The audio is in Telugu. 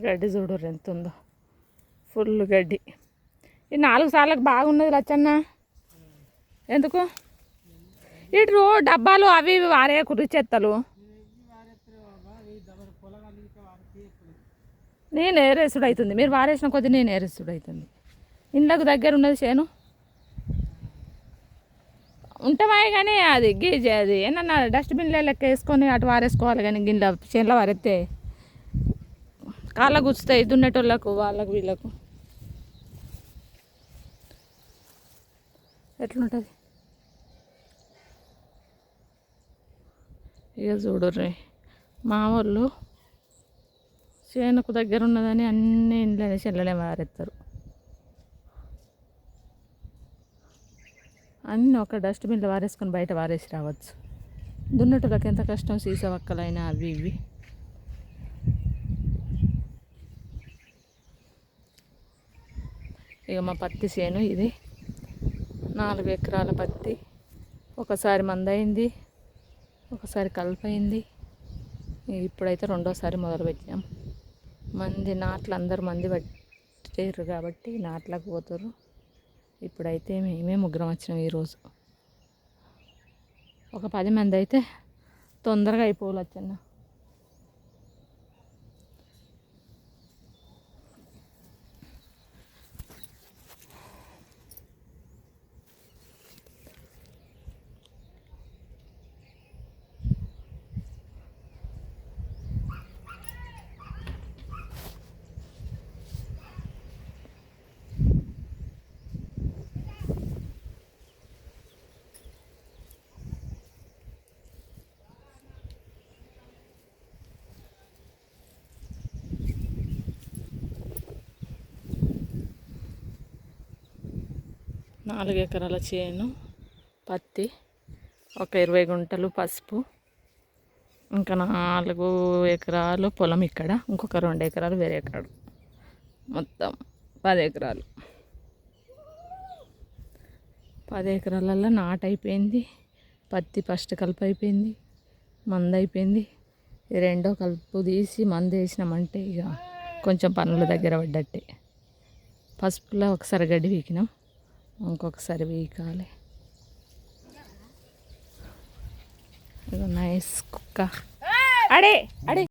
గడ్డి చూడరు ఎంత ఉందో, ఫుల్ గడ్డి. ఈ 4 సార్లకు బాగున్నది లచ్చన్న. ఎందుకు ఇటు డబ్బాలు అవి ఇవి వారే చెత్తలు నేను ఏరేసుడు అవుతుంది. మీరు వారేసిన కొద్ది నేను ఏరేసుడు అవుతుంది. ఇండ్లకు దగ్గర ఉన్నది చేను ఉంటామాయి, కానీ అది గీజ అది ఏమన్నా డస్ట్బిన్లో లెక్క వేసుకొని అటు వారేసుకోవాలి. కానీ గిన్నె చేనులో వారెత్తే కాళ్ళ గుచ్చుతాయి దున్నేటోళ్ళకు, వాళ్ళకు వీళ్ళకు. ఎట్లుంటుంది ఇక చూడుర్రి. మా వాళ్ళు చేనుకు దగ్గర ఉన్నదని అన్ని ఇండ్లనే చెల్లలే వారెత్తారు. అన్నీ ఒక డస్ట్బిన్లో వారేసుకొని బయట వారేసి రావచ్చు. దున్నటోళ్ళకి ఎంత కష్టం, సీసా వక్కలైనా అవి ఇవి. ఇక మా పత్తి చేను ఇది 4 ఎకరాల పత్తి. ఒకసారి మందయింది, ఒకసారి కలిపైంది. ఇప్పుడైతే రెండోసారి మొదలుపెట్టినాం. నాట్లు అందరు మంది పట్టారు కాబట్టి నాట్లకు పోతారు. ఇప్పుడైతే మేమే 3 వచ్చినాం ఈరోజు. ఒక 10 మంది అయితే తొందరగా అయిపోవచ్చన్న. నాలుగు ఎకరాల చేను పత్తి, ఒక 20 గుంటలు పసుపు, ఇంకా 4 ఎకరాలు పొలం ఇక్కడ, ఇంకొక 2 ఎకరాలు వేరే ఎకరాలు, మొత్తం 10 ఎకరాలు. 10 ఎకరాలలో నాటు అయిపోయింది. పత్తి ఫస్ట్ కలుపు అయిపోయింది, మందు అయిపోయింది. రెండో కలుపు తీసి మందు వేసినామంటే ఇక కొంచెం పనుల దగ్గర పడ్డట్టే. పసుపులో ఒకసారి గడ్డి వీకినాం, ఇంకొకసారి వీకాలి. ఇక నైస్ కుక్క అడే అడే